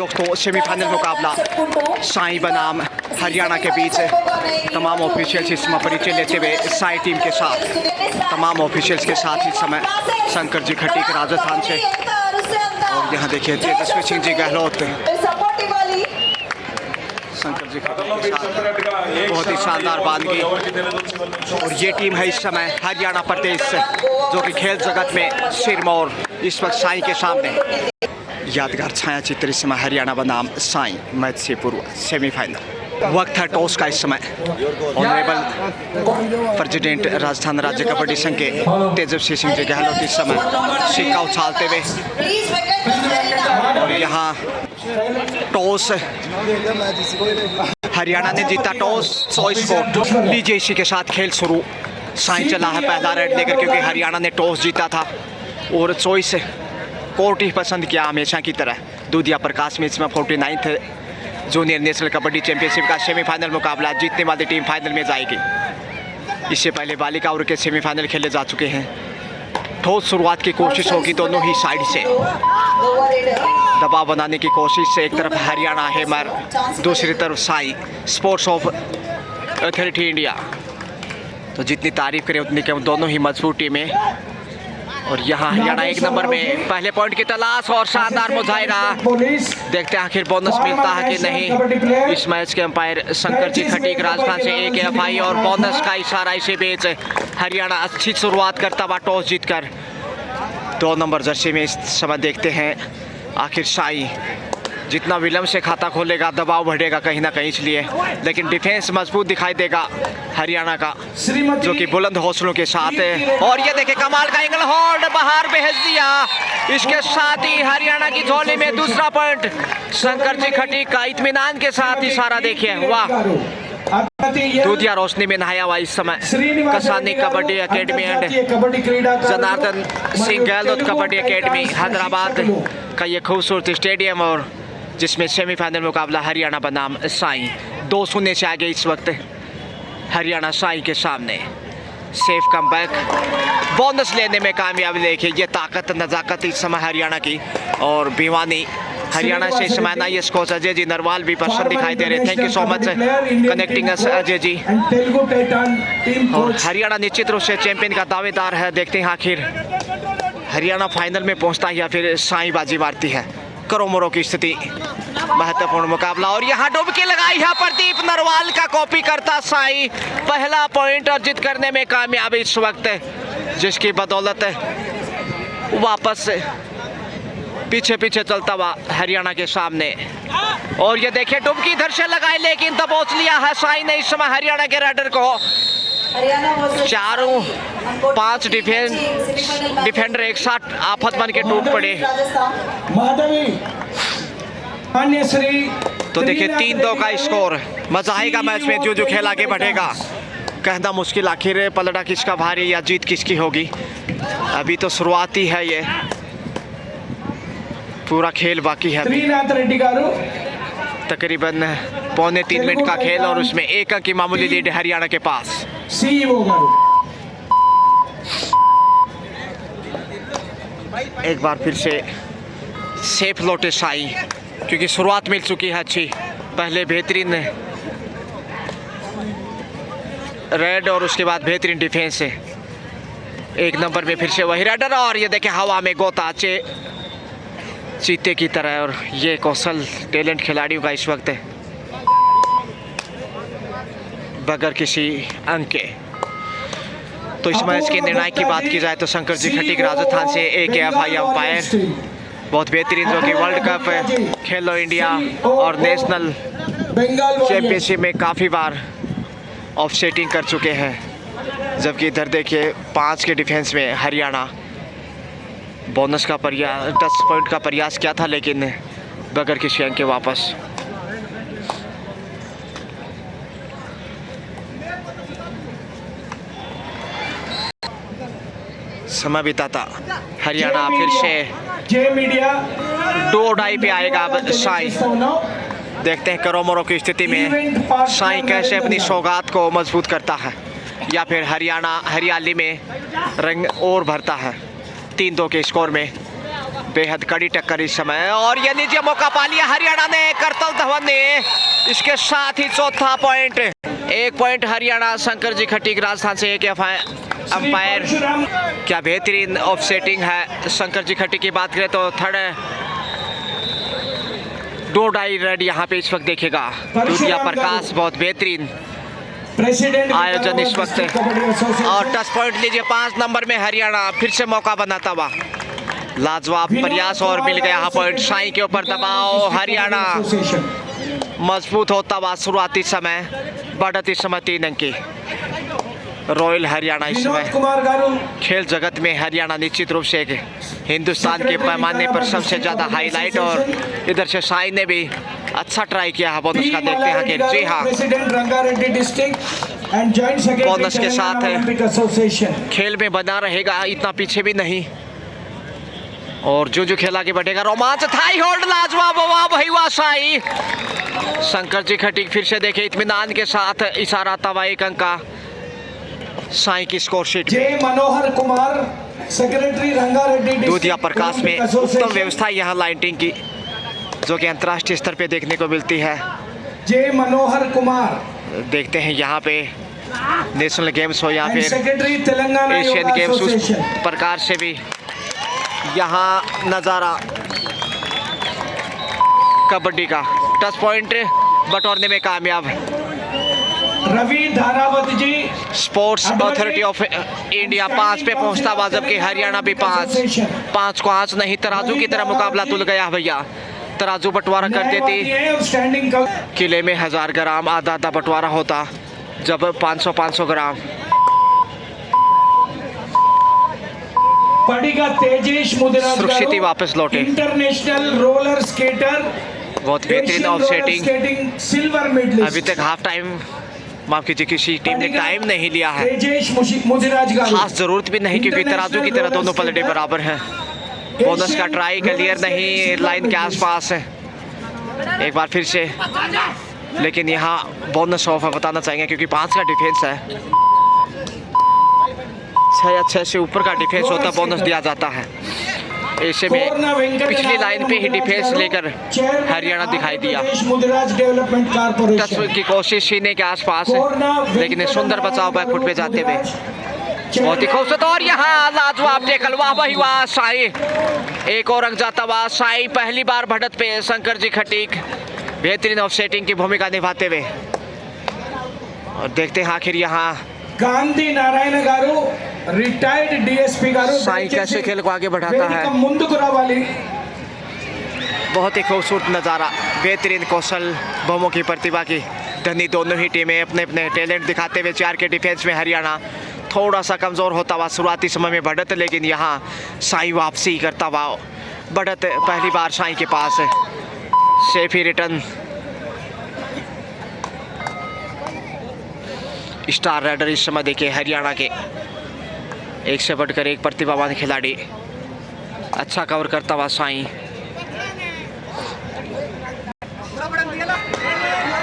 दोस्तों सेमीफाइनल मुकाबला साई बनाम हरियाणा के बीच तमाम ऑफिशियल्स इस समय परिचय लेते हुए साई टीम के साथ तमाम ऑफिशियल्स के साथ इस समय शंकर जी खटीक राजस्थान से, और यहाँ देखिए तेजस्वी सिंह जी गहलोत शंकर जी खटीक के साथ बहुत ही शानदार बानगी। और ये टीम है इस समय हरियाणा प्रदेश से, जो कि खेल जगत में सिरमौर इस वक्त साई के सामने। यादगार छाया चित्र इस समय हरियाणा बनाम साई मैच से पूर्व सेमीफाइनल। वक्त है टॉस का इस समय। ऑनरेबल प्रेसिडेंट राजस्थान राज्य कबड्डी संघ के तेजस्वी सिंह जी गहलोत इस समय सिक्का उछालते हुए, और यहाँ टॉस हरियाणा ने जीता टॉस, चॉइस कोर्ट लीजिए इसी के साथ खेल शुरू। साई चला है पहला रेड लेकर, क्योंकि हरियाणा ने टॉस जीता था और चॉइस कोर्ट ही पसंद किया हमेशा की तरह। दूधिया प्रकाश में इसमें 49th junior national kabaddi championship का सेमीफाइनल मुकाबला, जीतने वाली टीम फाइनल में जाएगी। इससे पहले बालिका वर्ग के सेमीफाइनल खेले जा चुके हैं। ठोस शुरुआत की कोशिश होगी दोनों ही साइड से, दबाव बनाने की कोशिश से। एक तरफ हरियाणा हैमर, दूसरी तरफ Sai sports of authority India. तो जितनी तारीफ करें उतनी कम, दोनों ही मजबूत टीमें। और यहाँ हरियाणा एक नंबर में, पहले पॉइंट की तलाश और शानदार मुजाहिरा। देखते हैं आखिर बोनस मिलता है कि नहीं। इस मैच के अंपायर शंकर जी खटीक राजस्थान से एक एफआई और बोनस का इशारा इसे बेच हरियाणा अच्छी शुरुआत करता हुआ टॉस जीतकर 2 नंबर जर्सी में इस समय। देखते हैं आखिर साई जितना विलंब से खाता खोलेगा दबाव बढ़ेगा कहीं ना कहीं, इसलिए लेकिन डिफेंस मजबूत दिखाई देगा हरियाणा का, जो कि बुलंद हौसलों के साथ है। और ये देखे कमाल का एंगल होल्ड बाहर भेज दिया। इसके साथ ही हरियाणा की झोली में दूसरा पॉइंट। शंकर जी खटीक का इत्मीनान के साथ इशारा देखिए, वाह। दूधिया रोशनी में नहाया हुआ इस समय Kasani kabaddi academy and Janardan Singh Gahlot kabaddi academy Hyderabad का ये खूबसूरत स्टेडियम, और जिसमें सेमीफाइनल मुकाबला हरियाणा बनाम साई 2-0 से आगे इस वक्त हरियाणा साई के सामने। सेफ कमबैक, बोनस लेने में कामयाबी। देखिए ये ताकत नज़ाकत इस समय हरियाणा की। और भिवानी हरियाणा से इस समय IAS कोच अजय जी नरवाल भी पर्सन दिखाई दे रहे। Thank you so much connecting us Ajay ji. और हरियाणा निश्चित रूप से चैंपियन का दावेदार है। देखते हैं आखिर हरियाणा फाइनल में पहुंचता है या फिर साई बाजी मारती है। करोमोरो की स्थिति, महत्वपूर्ण मुकाबला। और यहाँ डुबकी लगाई है प्रदीप नरवाल का, कॉपी करता साई पहला पॉइंट अर्जित करने में कामयाब इस वक्त, जिसकी बदौलत वापस पीछे पीछे चलता हुआ हरियाणा के सामने। और ये देखिए डुबकी इधर से लगाई, लेकिन दबोच लिया है साई ने इस समय हरियाणा के राइडर को। 4-5 डिफेंडर एक साथ आफत बन के टूट पड़े। तो देखिए 3-2 का स्कोर। मजा आएगा मैच में, जो खेल आगे बढ़ेगा। कहना मुश्किल आखिर पलड़ा किसका भारी या जीत किसकी होगी। अभी तो शुरुआत ही है, ये पूरा खेल बाकी है अभी। तकरीबन 2.25 मिनट का खेल, और उसमें 1 अंक की मामूली लीड हरियाणा के पास। एक बार फिर से सेफ लौटे साई, क्योंकि शुरुआत मिल चुकी है अच्छी। पहले बेहतरीन रेड और उसके बाद बेहतरीन डिफेंस है। 1 नंबर में फिर से वही राइडर, और ये देखे हवा में गोता चीते की तरह। और ये कौशल टैलेंट खिलाड़ियों का इस वक्त है, बगैर किसी अंक के। तो इस मैच के निर्णायक की बात की जाए तो शंकर जी खटीक राजस्थान से एक एफआई अंपायर, बहुत बेहतरीन, जो कि वर्ल्ड कप, खेलो इंडिया और नेशनल चैंपियनशिप में काफ़ी बार ऑफसेटिंग कर चुके हैं। जबकि इधर देखिए 5 के डिफेंस में हरियाणा बोनस का प्रयास, 10 पॉइंट का प्रयास किया था, लेकिन बगैर किसी अंक के वापस। समय बिताता हरियाणा फिर से 2-2.5 पे आएगा अब साई। देखते हैं करोमोरो की स्थिति में साई कैसे अपनी सौगात को मजबूत करता है, या फिर हरियाणा हरियाली में रंग और भरता है। 3-2 के स्कोर में बेहद कड़ी टक्कर इस समय, और ये लीजिए मौका पा लिया हरियाणा ने, करतल धवन ने। इसके साथ ही चौथा पॉइंट, 1 पॉइंट हरियाणा। शंकर जी खटीक राजस्थान से एक अंपायर। क्या बेहतरीन ऑफ सेटिंग है शंकर जी खटीक की बात करें तो थर्ड दो डाई रेड यहाँ पे इस वक्त देखेगा। दूधिया प्रकाश बहुत बेहतरीन आयोजन इस वक्त, और टच पॉइंट लीजिए 5 नंबर में हरियाणा, फिर से मौका बनाता हुआ लाजवाब प्रयास, और मिल गया यहाँ पॉइंट। साई के ऊपर दबाव, हरियाणा मजबूत होता हुआ शुरुआती समय, बढ़त इस समय 3 अंक की। रॉयल हरियाणा इस समय खेल जगत में हरियाणा निश्चित रूप से एक हिंदुस्तान के पैमाने पर सबसे ज़्यादा हाईलाइट, और इधर से साई ने भी अच्छा ट्राई किया है बोनस का। देखते हैं कि जी हाँ, बोनस के साथ खेल में बना रहेगा, इतना पीछे भी नहीं, और जो खेल आगे बढ़ेगा। रोमांच, थाई होल्ड, लाजवाब, वाह भाई वाह साई। शंकर जी खटीक फिर से देखे इत्मीनान के साथ इशारा तवा 1 अंक का साई की स्कोर शीट। जे मनोहर कुमार, सेक्रेटरी रंगारेड्डी। दूधिया प्रकाश में उत्तम व्यवस्था यहाँ लाइटिंग की, जो कि अंतर्राष्ट्रीय स्तर पे देखने को मिलती है। जे मनोहर कुमार, देखते हैं यहाँ पे नेशनल गेम्स हो या फिर सेक्रेटरी तेलंगाना एशियन गेम्स, उस प्रकार से भी यहाँ नज़ारा कबड्डी का। टच पॉइंट बटोरने में कामयाब रवि धारावत जी। स्पोर्ट्स अथॉरिटी ऑफ इंडिया 5 पे पहुंचता हुआ, जबकि हरियाणा भी 5 को आंच नहीं, तराजू की तरह मुकाबला तुल गया भैया। तराजू बंटवारा कर देती, किले में 1000 ग्राम आधा बंटवारा होता, जब 500 ग्राम। पड़ेगा तेजेश मुदिराज सुरक्षित ही वापस लौटे। इंटरनेशनल रोलर स्केटर, बहुत बेहतरीन ऑफ सेटिंग, सिल्वर मेडलिस्ट। अभी तक हाफ टाइम, माफ कीजिए, किसी टीम ने टाइम नहीं लिया है, तेजेश मुदिराज, खास जरूरत भी नहीं, क्योंकि तराजू की तरह दोनों पलटे बराबर हैं। बोनस का ट्राई क्लियर नहीं, लाइन के आसपास है एक बार फिर से, लेकिन यहाँ बोनस ऑफ बताना चाहेंगे क्योंकि 5 का डिफेंस है। 6 या 6 से ऊपर का डिफेंस होता बोनस दिया जाता है। ऐसे में पिछली लाइन पे ही डिफेंस लेकर हरियाणा दिखाई दिया। टच की कोशिश सीने के आसपास है, लेकिन सुंदर बचाव बैकफुट पे जाते हुए बहुत ही खूबसूरत, और यहाँ लाजवाब टेकल, वाह भाई वाह साई। एक और अंक जाता हुआ साई, पहली बार बढ़त पे शंकर जी खटीक बेहतरीन ऑफ सेटिंग की भूमिका निभाते हुए। और देखते हैं आखिर यहाँ गांधी नारायण गारू, रिटायर्ड डीएसपी गारू साई कैसे खेल को आगे बढ़ाता है। बहुत ही खूबसूरत नज़ारा, बेहतरीन कौशल, बहुमों की प्रतिभा की धनी दोनों ही टीमें अपने अपने टैलेंट दिखाते हुए। 4 के डिफेंस में हरियाणा थोड़ा सा कमज़ोर होता हुआ शुरुआती समय में बढ़त, लेकिन यहाँ साई वापसी करता हुआ बढ़त पहली बार साई के पास है। सेफी रिटर्न, स्टार राइडर इस समय देखिए हरियाणा के, एक से बढ़कर एक प्रतिभावान खिलाड़ी, अच्छा कवर करता हुआ साई।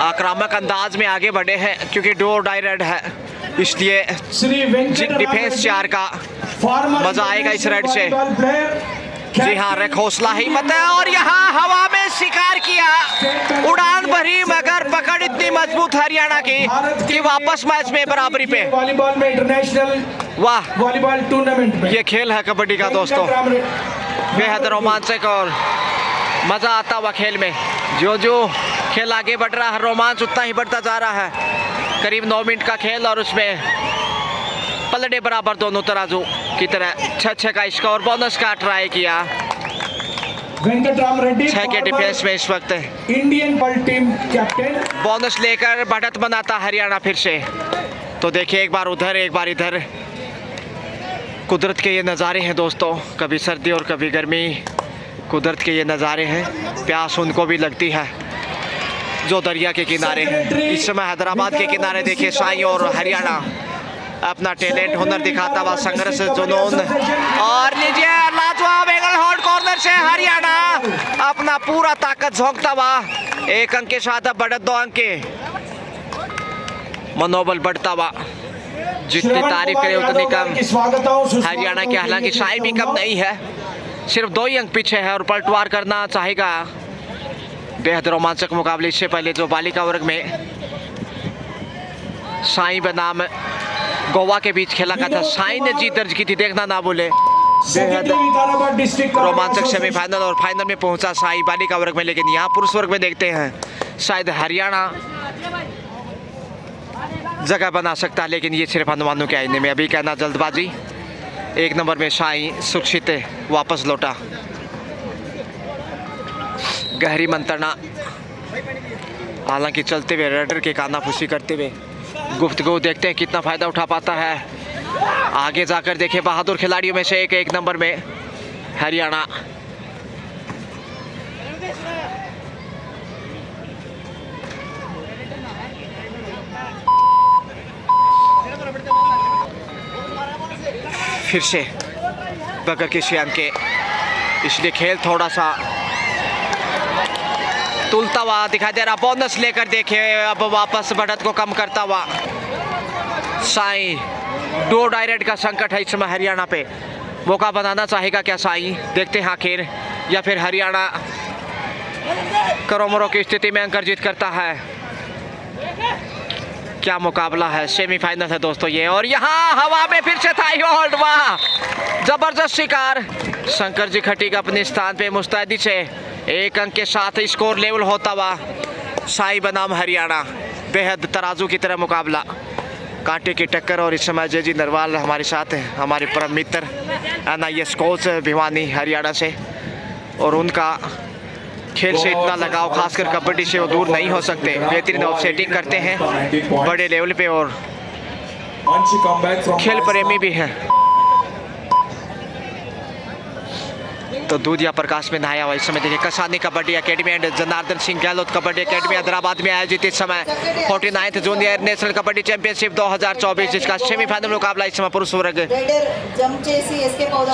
आक्रामक अंदाज में आगे बढ़े हैं, क्योंकि डो डाई रेड है, इसलिए डिफेंस 4 का मजा आएगा इस रेड से। जी हाँ, रेक हौसला हिम्मत है, और यहाँ हवा में शिकार किया, उड़ान भरी, मगर पकड़ इतनी मजबूत हरियाणा की कि वापस मैच में बराबरी पे। वॉलीबॉल में इंटरनेशनल वाह, वॉलीबॉल टूर्नामेंट में ये खेल है कबड्डी का दोस्तों, बेहद रोमांचक और मजा आता हुआ खेल में। जो खेल आगे बढ़ रहा है, रोमांच उतना ही बढ़ता जा रहा है। करीब 9 मिनट का खेल, और उसमें पलड़े बराबर दोनों तराजू की तरह। 6 का स्कोर, बोनस का ट्राई किया। वेंकटराम रेड्डी 6 के डिफेंस में इस वक्त Indian ball team captain, bonus लेकर बढ़त बनाता हरियाणा फिर से। तो देखिए, एक बार उधर एक बार इधर, कुदरत के ये नज़ारे हैं दोस्तों, कभी सर्दी और कभी गर्मी, कुदरत के ये नज़ारे हैं। प्यास उनको भी लगती है जो दरिया के किनारे हैं। इस समय हैदराबाद के किनारे देखिए साई और हरियाणा अपना टैलेंट, हुनर दिखाता हुआ, संघर्ष, जुनून, और लीजिए लाजवाब एंगल होल्ड कॉर्नर से हरियाणा अपना पूरा ताकत झोंकता हुआ 1 अंक के साथ बढ़त 2 अंक के, मनोबल बढ़ता हुआ। जितनी तारीफ करें उतनी कम हरियाणा की, हालांकि साई भी कम नहीं है, सिर्फ 2 ही अंक पीछे है और पलटवार करना चाहेगा। बेहद रोमांचक मुकाबले। इससे पहले जो बालिका वर्ग में साई बनाम गोवा के बीच खेला गया था, साई ने जीत दर्ज की थी, देखना ना भूले। बेहद रोमांचक सेमीफाइनल और फाइनल में पहुंचा साई बालिका वर्ग में। लेकिन यहाँ पुरुष वर्ग में देखते हैं शायद हरियाणा जगह बना सकता है, लेकिन ये सिर्फ अनुमानों के आईने में। अभी कहना जल्दबाजी। 1 नंबर में साई सुरक्षित वापस लौटा। गहरी मंत्रणा, हालांकि चलते हुए रेडर के कानाफूसी करते हुए गुफ्तगू, देखते हैं कितना फ़ायदा उठा पाता है। आगे जाकर देखें, बहादुर खिलाड़ियों में से 1 नंबर में हरियाणा। फिर से बगैर किसी अंक के, इसलिए खेल थोड़ा सा तुलता हुआ दिखाई दे रहा। बोनस लेकर देखे, अब वापस बढ़त को कम करता हुआ साई। 2 डायरेक्ट का संकट है इस समय हरियाणा पे। मौका बनाना चाहेगा क्या साई? देखते हैं आखिर, या फिर हरियाणा करोमरों की स्थिति में अंक अर्जित करता है। क्या मुकाबला है, सेमीफाइनल है दोस्तों ये। और यहाँ हवा में फिर से थाई होल्ड, वाह जबरदस्त शिकार। शंकर जी खटीक अपने स्थान पे मुस्तैदी से 1 अंक के साथ स्कोर लेवल होता हुआ साई बनाम हरियाणा। बेहद तराजू की तरह मुकाबला, कांटे की टक्कर। और इस समय जय जी नरवाल हमारे साथ हैं, हमारे परम मित्र NIS कोच भिवानी हरियाणा से। और उनका खेल से इतना लगाव, खासकर कबड्डी से, वो दूर नहीं हो सकते। बेहतरीन ऑफसेटिंग करते हैं बड़े लेवल पे और खेल प्रेमी भी हैं। तो दूधिया प्रकाश में नहाया हुआ इस समय। देखिए Kasani kabaddi academy and Janardan Singh Gahlot kabaddi academy Hyderabad में आयोजित इस समय 49th junior national kabaddi championship 2024, जिसका सेमीफाइनल मुकाबला इस समय पुरुष वर्ग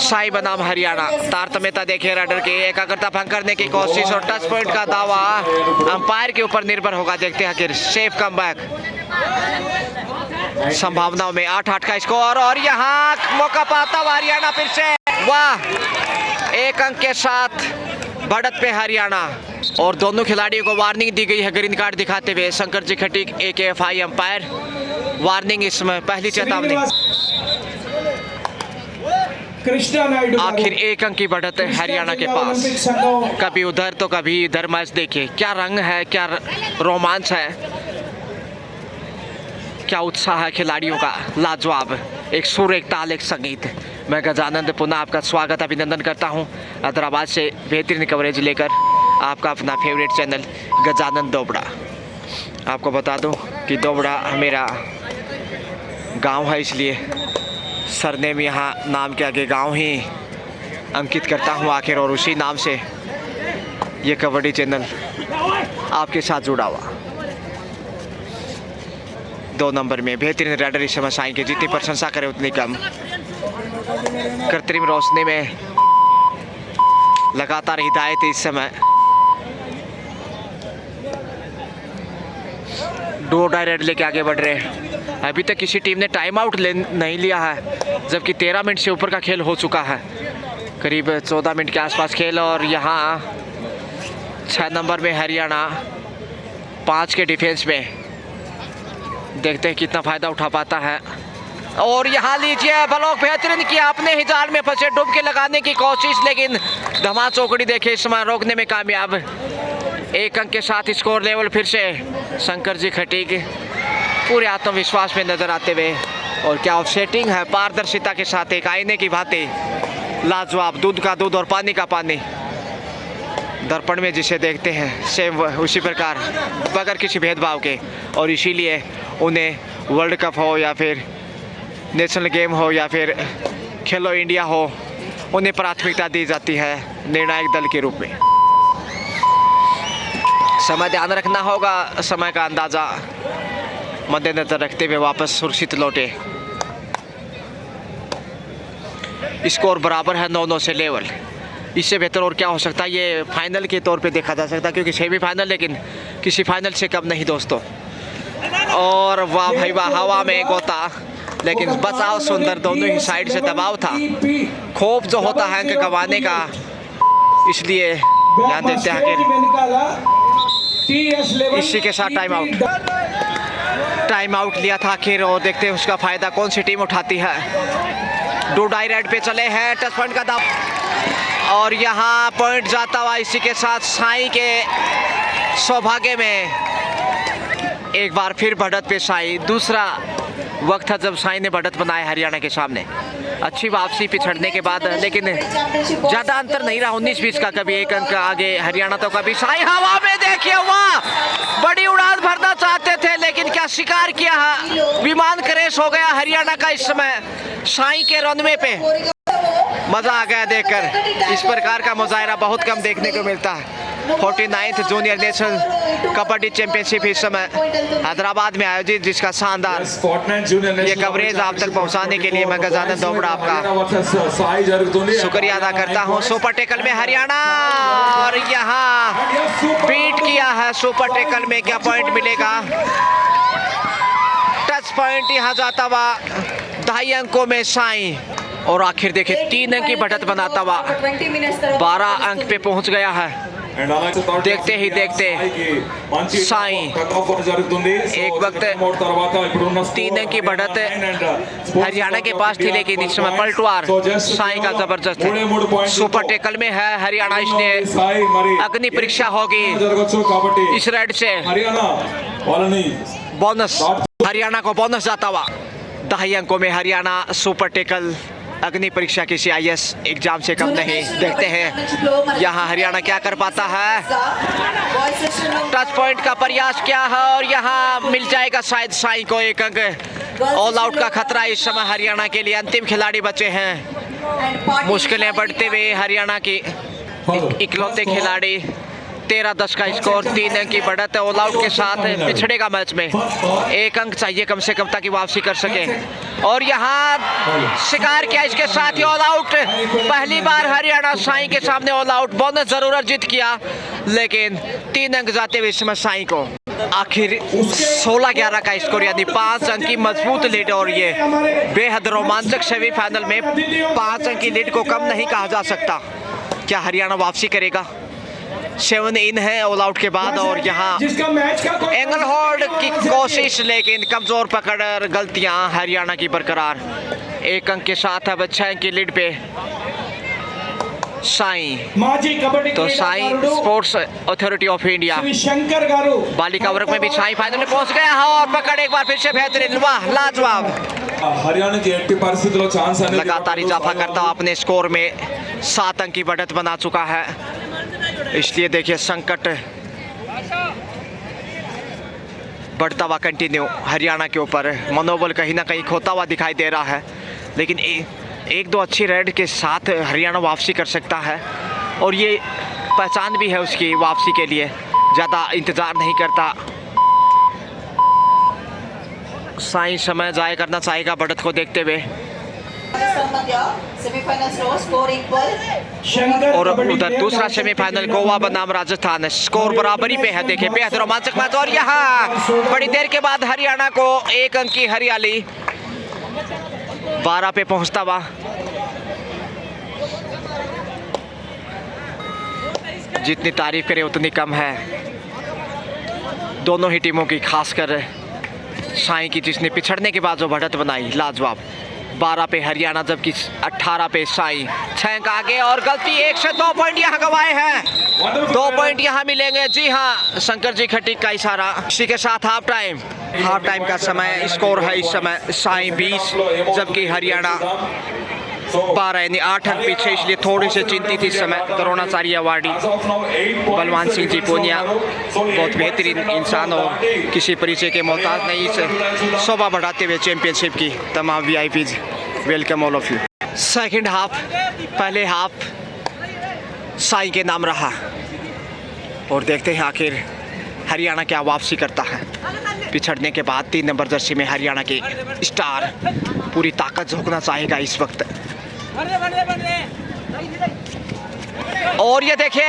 साई बनाम हरियाणा। तारतम्यता देखिए रडर के, एकाग्रता भंग करने की कोशिश और टच पॉइंट का दावा अंपायर के ऊपर निर्भर होगा। देखते हैं कि सेफ कमबैक संभावनाओं में 8-8 का स्कोर। और यहाँ मौका पाता हुआ हरियाणा फिर से, वाह 1 अंक के साथ बढ़त पे हरियाणा। और दोनों खिलाड़ियों को वार्निंग दी गई है ग्रीन कार्ड दिखाते हुए। Shankar ji Khatik AKFI umpire, warning इसमें पहली चेतावनी। आखिर 1 अंक की बढ़त है हरियाणा के पास। कभी उधर तो कभी इधर मैच देखिए, क्या रंग है, क्या रोमांच है, क्या उत्साह है खिलाड़ियों का, लाजवाब। एक सुर, एक ताल, एक संगीत। मैं गजानंद पुनः आपका स्वागत अभिनंदन करता हूं हैदराबाद से बेहतरीन कवरेज लेकर। आपका अपना फेवरेट चैनल गजानंद दोबड़ा। आपको बता दूं कि दोबड़ा मेरा गांव है, इसलिए सरनेम यहाँ नाम के आगे गांव ही अंकित करता हूं आखिर। और उसी नाम से ये कबड्डी चैनल आपके साथ जुड़ा हुआ। 2 नंबर में बेहतरीन राइडर इस समय साई की, जितनी प्रशंसा करें उतनी कम। कृत्रिम रोशनी में लगातार हिदायत इस समय। 2 डायरेक्ट लेके आगे बढ़ रहे हैं। अभी तक किसी टीम ने टाइम आउट नहीं लिया है, जबकि 13 मिनट से ऊपर का खेल हो चुका है, करीब 14 मिनट के आसपास खेल। और यहाँ 6 नंबर में हरियाणा 5 के डिफेंस में, देखते हैं कितना फायदा उठा पाता है। और यहाँ लीजिए ब्लॉक बेहतरीन किया, अपने ही जाल में फंसे डुबकी लगाने की कोशिश, लेकिन धमा चौकड़ी देखे इस समय रोकने में कामयाब। 1 अंक के साथ स्कोर लेवल फिर से शंकर जी खटीक पूरे आत्मविश्वास में नजर आते हुए। और क्या ऑफसेटिंग है, पारदर्शिता के साथ एक आईने की भांति, लाजवाब। दूध का दूध और पानी का पानी, दर्पण में जिसे देखते हैं सेम उसी प्रकार, बगैर किसी भेदभाव के। और इसीलिए उन्हें वर्ल्ड कप हो या फिर नेशनल गेम हो या फिर खेलो इंडिया हो, उन्हें प्राथमिकता दी जाती है निर्णायक दल के रूप में। समय ध्यान रखना होगा, समय का अंदाज़ा मद्देनजर रखते हुए वापस सुरक्षित लौटे। स्कोर बराबर है 9-9 से लेवल। इससे बेहतर और क्या हो सकता है, ये फाइनल के तौर पे देखा जा सकता है, क्योंकि सेमीफाइनल लेकिन किसी फाइनल से कम नहीं दोस्तों। और वाह भाई वाह, हवा में गोता लेकिन बचाव सुंदर, दोनों ही साइड से दबाव था। खौफ जो होता है कि गंवाने का, इसलिए यहाँ देते हैं कि इसी के साथ टाइम आउट लिया था आखिर, और देखते हैं उसका फायदा कौन सी टीम उठाती है। डू डायरेक्ट पे चले हैं, टच पॉइंट का दाव, और यहाँ पॉइंट जाता हुआ इसी के साथ साई के सौभाग्य में एक बार फिर बढ़त पे साई। दूसरा वक्त था जब साई ने बढ़त बनाया हरियाणा के सामने। अच्छी वापसी पिछड़ने के बाद, लेकिन ज्यादा अंतर नहीं रहा, 19-20 का, कभी एक अंक आगे हरियाणा तो कभी साई। हवा में देखिए, वाह, बड़ी उड़ान भरना चाहते थे लेकिन क्या शिकार किया है, विमान क्रैश हो गया हरियाणा का इस समय साई के रनवे पे। मजा आ गया देखकर, इस प्रकार का मुजाहरा बहुत कम देखने को मिलता है। 49th junior national kabaddi championship इस समय हैदराबाद में आयोजित, जिसका शानदार ये कवरेज आप तक पहुंचाने के लिए मैं गजानन दोबड़ा आपका शुक्रिया अदा करता हूं। सुपर टेकल में हरियाणा, और यहाँ बीट किया है सुपर टेकल में, क्या पॉइंट मिलेगा? टच पॉइंट यहाँ जाता हुआ 2.5 अंकों में साई, और आखिर देखे 3 अंक की बढ़त बनाता हुआ 12 अंक पे पहुंच गया है। देखते ही देखते साई एक वक्त 3 अंक की बढ़त हरियाणा के पास थी, लेकिन इस समय पलटवार साई का जबरदस्त है। सुपर टेकल में है हरियाणा, इसलिए अग्नि परीक्षा होगी इस रेड से। बोनस हरियाणा को बोनस जाता हुआ 2.5 अंकों में हरियाणा। सुपर टेकल अग्नि परीक्षा किसी IAS एग्जाम से कम नहीं। देखते हैं यहाँ हरियाणा क्या कर पाता है। टच पॉइंट का प्रयास किया है, और यहाँ मिल जाएगा शायद साई को 1 अंक। ऑल आउट का खतरा इस समय हरियाणा के लिए। अंतिम खिलाड़ी बचे हैं, मुश्किलें बढ़ते हुए हरियाणा की इकलौते खिलाड़ी। 13-10 का स्कोर, 3 अंक की बढ़त। ऑल आउट के साथ पिछड़ेगा मैच में, 1 अंक चाहिए कम से कम ताकि वापसी कर सके। और यहाँ शिकार किया, इसके साथ ही ऑल आउट। पहली बार हरियाणा साई के सामने ऑल आउट। बोनस जरूर अर्जित किया, लेकिन 3 अंक जाते हुए इसमें साई को आखिर 16-11 का स्कोर, यानी 5 अंक की मजबूत लीड। और ये बेहद रोमांचक सेमीफाइनल में 5 अंक की लीड को कम नहीं कहा जा सकता। क्या हरियाणा वापसी करेगा? 7 इन है ऑल आउट के बाद, और यहाँ एंगल होल्ड की कोशिश, लेकिन कमजोर पकड़ और गलतियां हरियाणा की बरकरार। 1 अंक के साथ अब 6 अंक की लीड पे साई। तो Sai sports authority of India बालिका वर्ग में भी साई फाइनल में पहुंच गया है, और पकड़ एक बार फिर से बेहतरीन, वाह, लाजवाब। हरियाणा की 80% चांस लगातार इजाफा करता हुआ अपने स्कोर में 7 अंक की बढ़त बना चुका है। इसलिए देखिए संकट बढ़ता हुआ कंटिन्यू हरियाणा के ऊपर। मनोबल कहीं ना कहीं खोता हुआ दिखाई दे रहा है, लेकिन 1-2 अच्छी रेड के साथ हरियाणा वापसी कर सकता है, और ये पहचान भी है उसकी वापसी के लिए। ज़्यादा इंतज़ार नहीं करता साई, समय जाया करना चाहेगा बढ़त को देखते हुए। और उधर दूसरा सेमीफाइनल गोवा बनाम राजस्थान, स्कोर बराबरी पे है। देखे बेहद रोमांचक मैच, और यहाँ बड़ी देर के बाद हरियाणा को 1 अंक की हरियाली 12 पे पहुंचता हुआ। जितनी तारीफ करे उतनी कम है दोनों ही टीमों की, खासकर साई की, जिसने पिछड़ने के बाद जो बढ़त बनाई, लाजवाब। 12 पे हरियाणा, जबकि 18 पे साई। 6 अंक आगे, और गलती 1 से 2 पॉइंट यहाँ गंवाए हैं। 2 पॉइंट यहाँ मिलेंगे। जी हाँ, शंकर जी खटीक का इशारा। इसी के साथ हाफ टाइम का समय स्कोर है इस समय साई 20, जबकि हरियाणा 12, यानी 8 अंक पीछे। इसलिए थोड़ी सी चिंतित इस समय द्रोणाचार्य अवार्डी बलवान सिंह जी पूनिया, बहुत बेहतरीन इंसान और किसी परिचय के मोहताज नहीं। इस शोभा बढ़ाते हुए चैंपियनशिप की तमाम VIPs, welcome all of you. Second half, पहले हाफ साई के नाम रहा, और देखते हैं आखिर हरियाणा क्या वापसी करता है। पिछड़ने के बाद 3 नंबर जर्सी में हरियाणा के स्टार पूरी ताकत झोंकना चाहेगा इस वक्त। और ये देखिए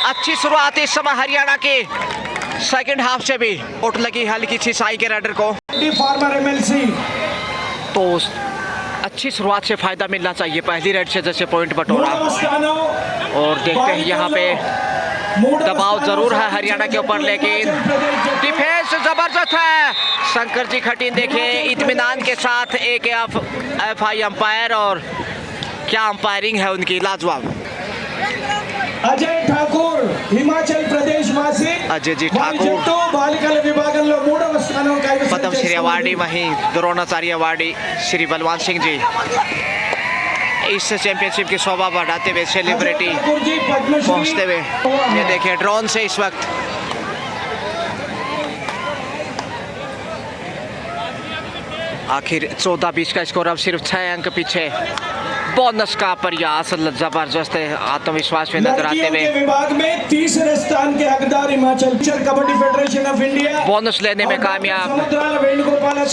अच्छी शुरुआत इस समय हरियाणा की सेकंड हाफ से भी। उठ लगी हल्की सी साई के राइडर को। फॉर्मर MLC तो अच्छी शुरुआत से फायदा मिलना चाहिए, पहली रेड से जैसे पॉइंट बटोरा। और देखते हैं यहाँ पे दबाव जरूर है हरियाणा के ऊपर, लेकिन डिफेंस जबरदस्त है। शंकर जी खटीन देखिए इत्मीनान के साथ एक एफआई अंपायर, और क्या अंपायरिंग है उनकी, लाजवाब। అజయ్ ఠాకూర్ హిమాచల్ ప్రదేశ్ వాసి अजय जी ठाकुर బాలికల విభాగంలో 3వ స్థానం కైవసం पद्मश्री अवार्डी, वहीं द्रोणाचार्य अवार्डी श्री बलवान सिंह जी इस चैंपियनशिप की शोभा बढ़ाते हुए सेलिब्रिटी पहुंचते हुए। ये देखिए ड्रोन से इस वक्त आखिर 14-20 का स्कोर, अब सिर्फ 6 अंक पीछे। बोनस का प्रयास जबरदस्त आत्मविश्वास में नजर आते हुए। विभाग में तीसरे स्थान के हकदार Himachal kabaddi federation of India bonus लेने में कामयाब।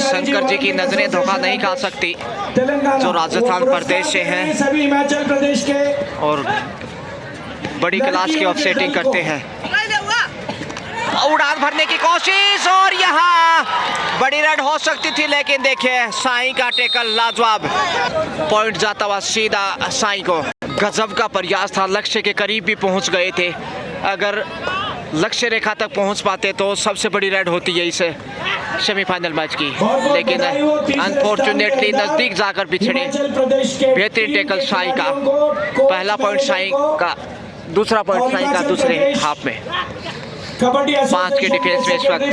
शंकर जी की नजरें धोखा नहीं खा सकती, जो राजस्थान प्रदेश से हैं सभी हिमाचल प्रदेश के और बड़ी क्लास की ऑफसेटिंग करते हैं। उड़ान भरने की कोशिश, और यहाँ बड़ी रेड हो सकती थी, लेकिन देखिए साईं का टेकल लाजवाब। पॉइंट जाता हुआ सीधा साईं को। गजब का प्रयास था, लक्ष्य के करीब भी पहुंच गए थे। अगर लक्ष्य रेखा तक पहुंच पाते तो सबसे बड़ी रेड होती है इस सेमीफाइनल मैच की, लेकिन अनफॉर्चुनेटली नजदीक जाकर पिछड़े। बेहतरीन टेकल साईं का, पहला पॉइंट साईं का, दूसरा पॉइंट साईं का दूसरे हाफ में। 5 के डिफेंस में इस वक्त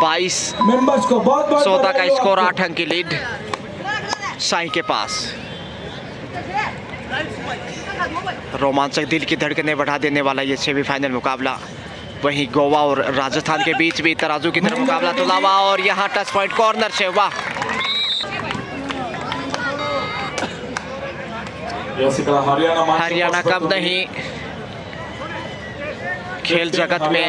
22-14 का स्कोर, 8 अंक की लीड साईं के पास। रोमांचक, दिल की धड़कनें बढ़ा देने वाला ये सेमीफाइनल मुकाबला। वहीं गोवा और राजस्थान के बीच भी तराजू की तरह मुकाबला तुला हुआ, और यहाँ टच पॉइंट कॉर्नर से, वाह। हरियाणा कम नहीं, खेल जगत में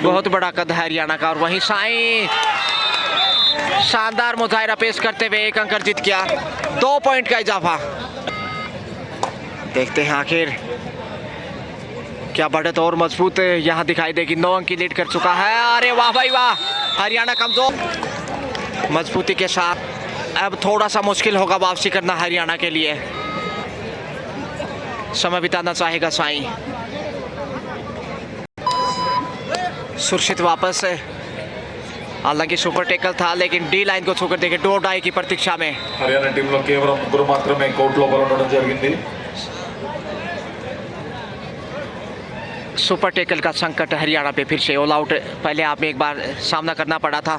बहुत बड़ा कद है हरियाणा का। और वहीं साईं शानदार मुजाहिरा पेश करते हुए 1 अंक अर्जित किया, 2 पॉइंट का इजाफा। देखते हैं आखिर क्या बढ़त और मजबूत यहाँ दिखाई देगी। 9 अंक की लीड कर चुका है। अरे वाह भाई वाह, हरियाणा कमजोर। मजबूती के साथ अब थोड़ा सा मुश्किल होगा वापसी करना हरियाणा के लिए। समय बिताना चाहेगा साईं। सुरक्षित वापस, हालांकि सुपर टेकल था, लेकिन डी लाइन को छूकर देखे डो डाई की प्रतीक्षा में। హర్యానా టీంలో కేవలం 3 మాత్రమే కోర్ట్ లోపల ఉండడం జరిగింది। सुपर टेकल का संकट हरियाणा पे फिर से ऑल आउट पहले आप में एक बार सामना करना पड़ा था,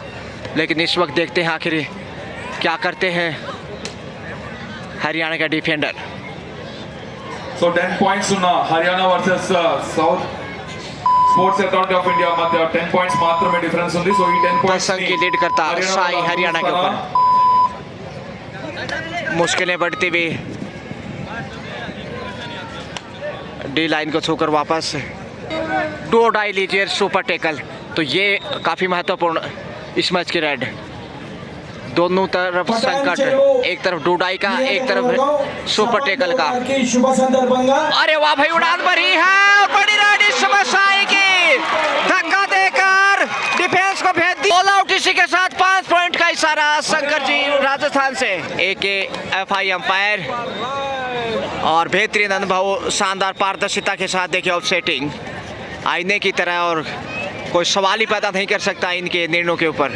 लेकिन इस वक्त देखते हैं आखिर क्या करते हैं हरियाणा का डिफेंडर। సో 10 పాయింట్స్ ఉన్న Haryana versus south sports authority of India మధ్య 10 పాయింట్స్ మాత్రమే డిఫరెన్స్ ఉంది। సో ఈ 10 పాయింట్స్ की लीड करता साई हरियाणा के ऊपर। मुश्किलें बढ़ती हुई, डी लाइन को छूकर वापस डो डाई लीजिए सुपर टेकल। तो ये काफी महत्वपूर्ण इस मैच की रेड। दोनों तरफ संकट, एक तरफ डूडाई का, एक तरफ सुपर टेकल का। अरे वाह भाई, उड़ान भरी है और बड़ी रेड इस समय साईं की, धक्का देकर डिफेंस को भेज दी। ऑल आउट इसी के साथ 5 पॉइंट का इशारा शंकर जी राजस्थान से। एक एफआई अंपायर और बेहतरीन अनुभव, शानदार पारदर्शिता के साथ देखिए ऑफसेटिंग आईने की तरह, और कोई सवाल ही पैदा नहीं कर सकता इनके निर्णयों के ऊपर।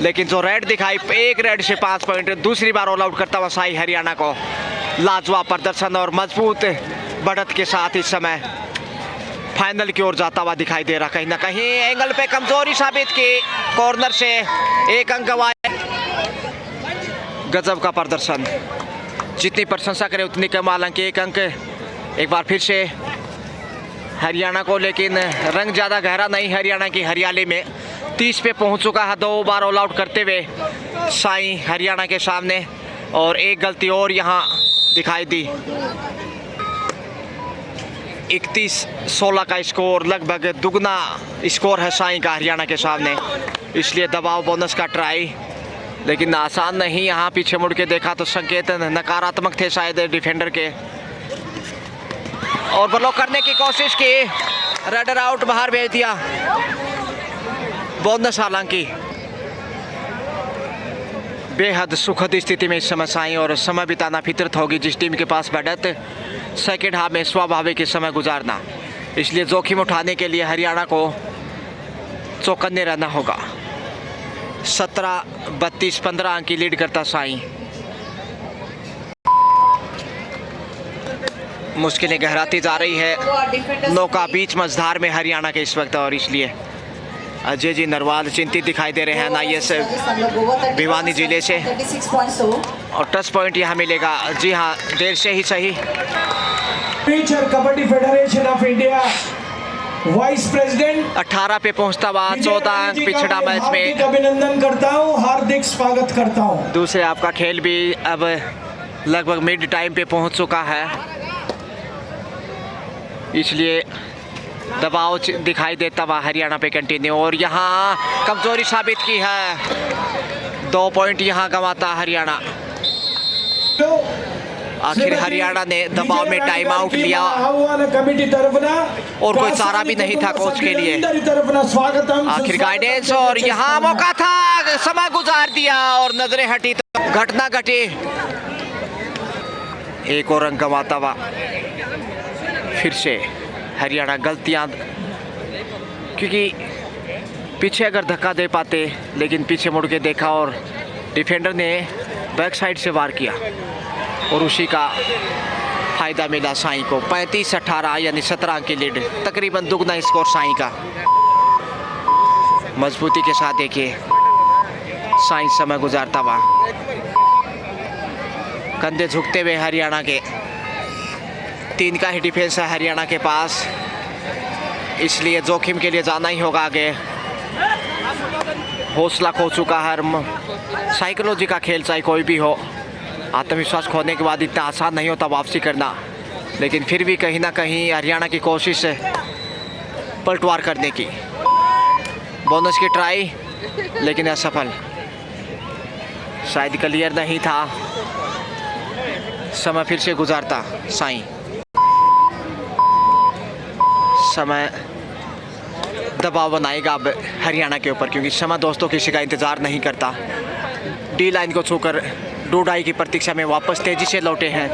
लेकिन जो रेड दिखाई, एक रेड से 5 पॉइंट, दूसरी बार ऑल आउट करता हुआ साई हरियाणा को। लाजवाब प्रदर्शन और मजबूत बढ़त के साथ इस समय फाइनल की ओर जाता हुआ दिखाई दे रहा। कहीं ना कहीं एंगल पे कमजोरी साबित की, कॉर्नर से 1 अंक गंवाया। गजब का प्रदर्शन, जितनी प्रशंसा करें उतनी कम। हालांकि 1 अंक एक बार फिर से हरियाणा को, लेकिन रंग ज़्यादा गहरा नहीं हरियाणा की हरियाली में। 30 पे पहुंच चुका है 2 बार ऑल आउट करते हुए साईं हरियाणा के सामने, और एक गलती और यहाँ दिखाई दी। 31-16 का स्कोर, लगभग दुगना स्कोर है साईं का हरियाणा के सामने। इसलिए दबाव, बोनस का ट्राई, लेकिन आसान नहीं। यहाँ पीछे मुड़ के देखा तो संकेत नकारात्मक थे शायद डिफेंडर के, और ब्लॉक करने की कोशिश की, रेडर आउट, बाहर भेज दिया। बोनस हालांकि बेहद सुखद स्थिति में इस समय साई, और समय बिताना फितरत होगी जिस टीम के पास बढ़त। सेकेंड हाफ में स्वाभाविक समय गुजारना, इसलिए जोखिम उठाने के लिए हरियाणा को चौकन्ने रहना होगा। 17-32 15 अंक की लीड करता साई। मुश्किलें गहराती जा रही है। नौका बीच मझधार में हरियाणा के इस वक्त, और इसलिए अजय जी नरवाल चिंतित दिखाई दे रहे हैं आईएएस भिवानी जिले से, और टच पॉइंट यहाँ मिलेगा। जी हाँ, देर से ही सही। Kabaddi federation of India vice president 18 पे पहुंचता हुआ 14 अंक पिछड़ा मैच में। अभिनंदन करता हूँ, हार्दिक स्वागत करता हूँ। दूसरे आपका खेल भी अब लगभग मिड टाइम पे पहुंच चुका है, इसलिए दबाव दिखाई देता हुआ हरियाणा पे कंटिन्यू, और यहाँ कमजोरी साबित की है। 2 पॉइंट यहाँ गंवाता हरियाणा। आखिर हरियाणा ने दबाव में टाइम आउट लिया, और कोई चारा भी नहीं था कोच के लिए। आखिर गाइडेंस, और यहाँ मौका था, समय गुजार दिया और नजरें हटी तो घटना घटी। एक और अंक गंवाता हुआ फिर से हरियाणा। गलतियां, क्योंकि पीछे अगर धक्का दे पाते, लेकिन पीछे मुड़ के देखा और डिफेंडर ने बैक साइड से वार किया, और उसी का फायदा मिला साई को। 35-18 यानी 17 अंक की लीड, तकरीबन दुगना स्कोर साई का। मजबूती के साथ देखिए साई समय गुजारता हुआ, कंधे झुकते हुए हरियाणा के। 3 का ही डिफेंस है हरियाणा के पास, इसलिए जोखिम के लिए जाना ही होगा आगे। हौसला खो चुका है, साइकोलॉजी का खेल चाहे कोई भी हो। आत्मविश्वास खोने के बाद इतना आसान नहीं होता वापसी करना, लेकिन फिर भी कहीं ना कहीं हरियाणा की कोशिश है पलटवार करने की। बोनस की ट्राई, लेकिन असफल, शायद क्लियर नहीं था। समय फिर से गुजारता साई। समय दबाव बनाएगा अब हरियाणा के ऊपर, क्योंकि समय दोस्तों किसी का इंतज़ार नहीं करता। डी लाइन को छूकर डूडाई की प्रतीक्षा में वापस तेजी से लौटे हैं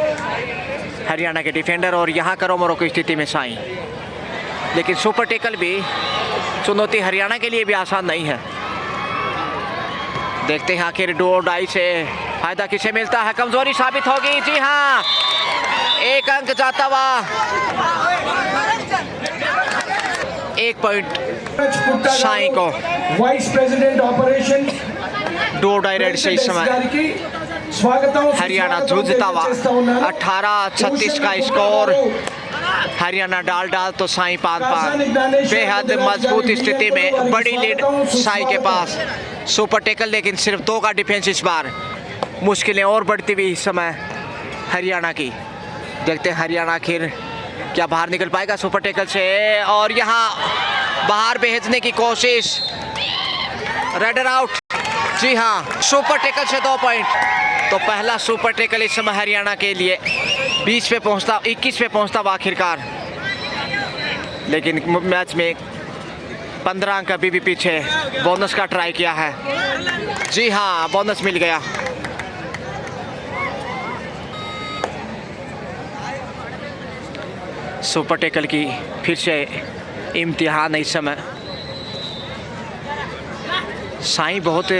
हरियाणा के डिफेंडर, और यहाँ करो मरो की स्थिति में साई। लेकिन सुपर टेकल भी चुनौती हरियाणा के लिए भी आसान नहीं है। देखते हैं आखिर डूडाई से फायदा किसे मिलता है। कमजोरी साबित होगी। जी हाँ, 1 अंक जाता हुआ। 1 पॉइंट साई को। वाइस प्रेसिडेंट ऑपरेशन डूडाई रेड से इस समय हरियाणा जूझता हुआ। 18-36 का स्कोर। हरियाणा डाल तो साई पान बेहद मजबूत स्थिति में, बड़ी लीड साई के पास। सुपर टेकल, लेकिन सिर्फ 2 का डिफेंस इस बार। मुश्किलें और बढ़ती हुई इस समय हरियाणा की। देखते हैं हरियाणा आखिर क्या बाहर निकल पाएगा सुपर टेकल से, और यहाँ बाहर भेजने की कोशिश। Raider out. जी हाँ, सुपर टेकल से 2 पॉइंट। तो पहला सुपर टेकल इस समय हरियाणा के लिए। 21 पे पहुंचता आखिरकार, लेकिन मैच में 15 अंक अभी भी पीछे। बोनस का ट्राई किया है। जी हाँ, बोनस मिल गया। सुपर टेकल की फिर से इम्तिहान इस समय। साई बहुत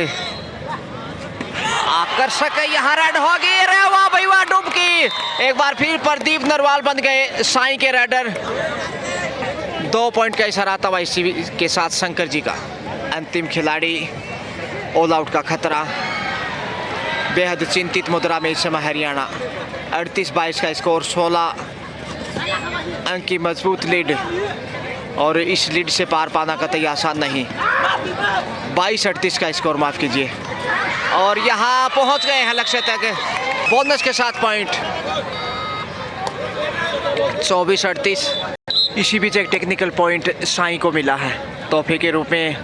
आकर्षक है, यहाँ रेड होगी। रे वाह भाई वाह, डुबकी। एक बार फिर प्रदीप नरवाल बन गए साई के रेडर। 2 पॉइंट का इशारा था इसी के साथ शंकर जी का। अंतिम खिलाड़ी, ऑल आउट का खतरा। बेहद चिंतित मुद्रा में इस समय हरियाणा। 38-22 का स्कोर। 16 अंक की मजबूत लीड, और इस लीड से पार पाना कतई आसान नहीं। 22-38 का स्कोर, माफ कीजिए। और यहाँ पहुंच गए हैं लक्ष्य तक बोनस के साथ पॉइंट। 24-38। इसी बीच एक टेक्निकल पॉइंट साई को मिला है तोहफे के रूप में।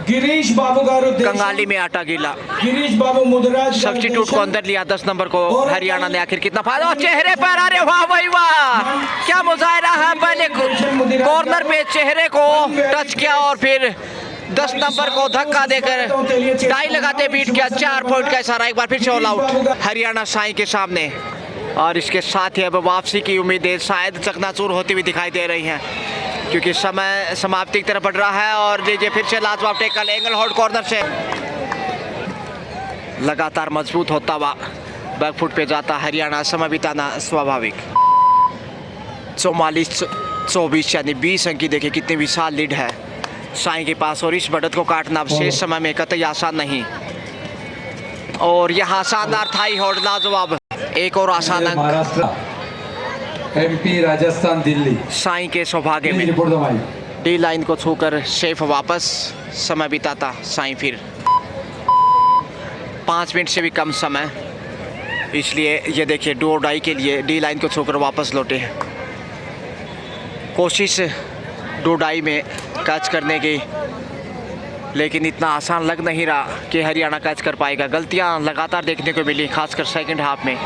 गिरीश बाबू गारू कंगाली में आटा गीला। गिरीश बाबू मुदराज सब्स्टिट्यूट को अंदर लिया 10 नंबर को हरियाणा ने। आखिर कितना फायदा। चेहरे पर, अरे वाह भाई वाह, क्या मुजाहरा है। पहले कॉर्नर पे चेहरे को टच किया और फिर 10 नंबर को धक्का देकर टाई लगाते बीट किया। 4 पॉइंट का इशारा, एक बार फिर से ऑल आउट हरियाणा साई के सामने। और इसके साथ ही अब वापसी की उम्मीदें शायद चकनाचूर होती हुई दिखाई दे रही हैं, क्योंकि समय समाप्ति की तरफ बढ़ रहा है। और लीजिए फिर से लाजवाब टेकल एंगल होल्ड कॉर्नर से लगातार मजबूत होता हुआ बैकफुट पे जाता हरियाणा। समय बिताना स्वाभाविक। 44-24 यानी 20 अंक की देखिए कितनी विशाल लीड है साई के पास। और इस बढ़त को काटना अब शेष समय में कतई आसान नहीं। और यहाँ शानदार थाई होल्ड लाजवाब, एक और आसान अंक महाराष्ट्र, एमपी, राजस्थान, दिल्ली। साई के सौभाग्य में रिपोर्ट दो भाई। डी लाइन को छूकर सेफ वापस। समय बिताता साई फिर 5 मिनट से भी कम समय, इसलिए ये देखिए डू और डाई के लिए डी लाइन को छूकर वापस लौटे हैं। कोशिश डू डाई में कैच करने की, लेकिन इतना आसान लग नहीं रहा कि हरियाणा कैच कर पाएगा। गलतियां लगातार देखने को मिली, खासकर सेकंड हाफ में,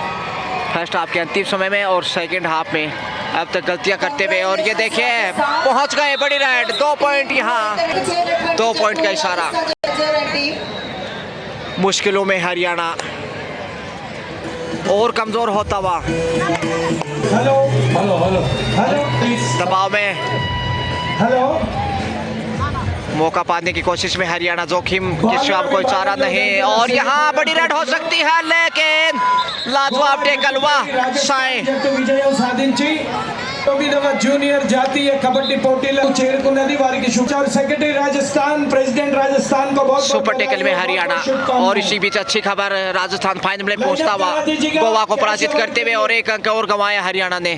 फर्स्ट हाफ के अंतिम समय में और सेकंड हाफ में अब तक गलतियां करते हुए। और ये देखिए पहुंच गए बड़ी राइड, 2 पॉइंट यहाँ, 2 पॉइंट का इशारा। मुश्किलों में हरियाणा और कमजोर होता हुआ hello hello hello hello please दबाव में हेलो। मौका पाने की कोशिश में हरियाणा, जोखिम के सिवा कोई चारा नहीं। और यहाँ बड़ी रेड हो सकती है, लेकिन लाजवाब टेकल। वाह साई విజయం సాధించి 9వ జూనియర్ జాతీయ కబడ్డీ పోటీలకు చేరుకున్నది వారికి शुभकामनाएं। सेक्रेटरी राजस्थान, प्रेसिडेंट राजस्थान को बहुत सुपर टेकल में हरियाणा। और इसी बीच अच्छी खबर, राजस्थान फाइनल में पहुंचता हुआ गोवा को पराजित करते हुए और 1 अंक और गंवाया हरियाणा ने।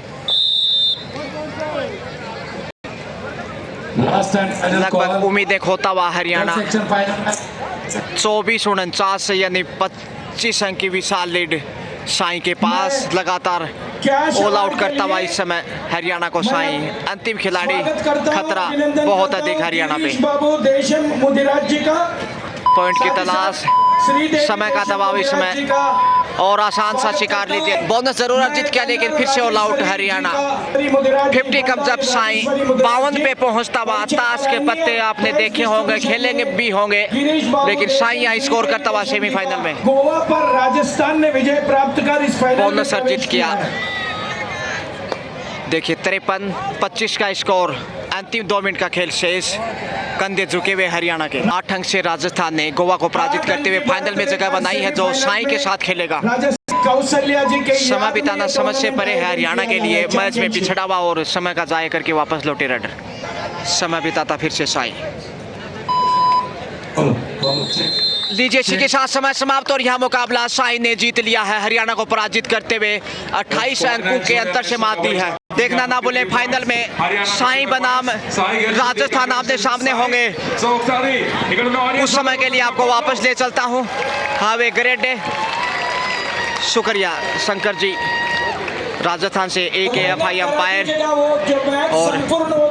लास्ट एंड फाइनल लगभग उम्मीदें खोता हुआ हरियाणा। सेक्शन फाइनल 24-49 यानी 25 अंक की विशाल लीड साई के पास। लगातार ऑल आउट करता हुआ इस समय हरियाणा को साई। अंतिम खिलाड़ी, खतरा बहुत अधिक हरियाणा पे। बाबू देशम मुदिराज का पॉइंट की तलाश, समय का दबाव इस समय, और आसान सा शिकार लीजिए। बोनस जरूर अर्जित किया, लेकिन फिर से ऑल आउट हरियाणा। 50 कम जब साई 52 पे पहुंचता हुआ। ताश के पत्ते आपने देखे होंगे, खेलेंगे भी होंगे, लेकिन साई यहाँ स्कोर करता हुआ सेमीफाइनल में। गोवा पर राजस्थान ने विजय प्राप्त कर इस फाइनल में बोनस अर्जित प्रवेश किया। है। देखिए 53-25 का स्कोर। अंतिम 2 मिनट का खेल शेष। कंधे झुके हुए हरियाणा के। 8 अंक से राजस्थान ने गोवा को पराजित करते हुए फाइनल में जगह बनाई है, जो साई के साथ खेलेगा। कौशल्या जी के समय बिताना समझ से परे है हरियाणा के लिए। मैच में पिछड़ा हुआ और समय का जाया करके वापस लौटे रेडर। समय बिताता फिर से साई। लीजिए इसी के साथ समय समाप्त। और यह मुकाबला साई ने जीत लिया है, हरियाणा को पराजित करते हुए 28 अंकों के अंतर से मात दी है। देखना ना भूलें, फाइनल में साई बनाम राजस्थान आमने सामने होंगे। उस समय के लिए आपको वापस ले चलता हूँ। Have a great day. शुक्रिया शंकर जी, राजस्थान से AKFI अंपायर। और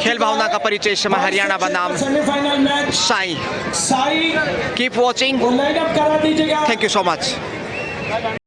खेल भावना का परिचय इस समय हरियाणा बनाम semifinal match Sai. Sai keep watching, line up करा दीजिएगा। Thank you so much.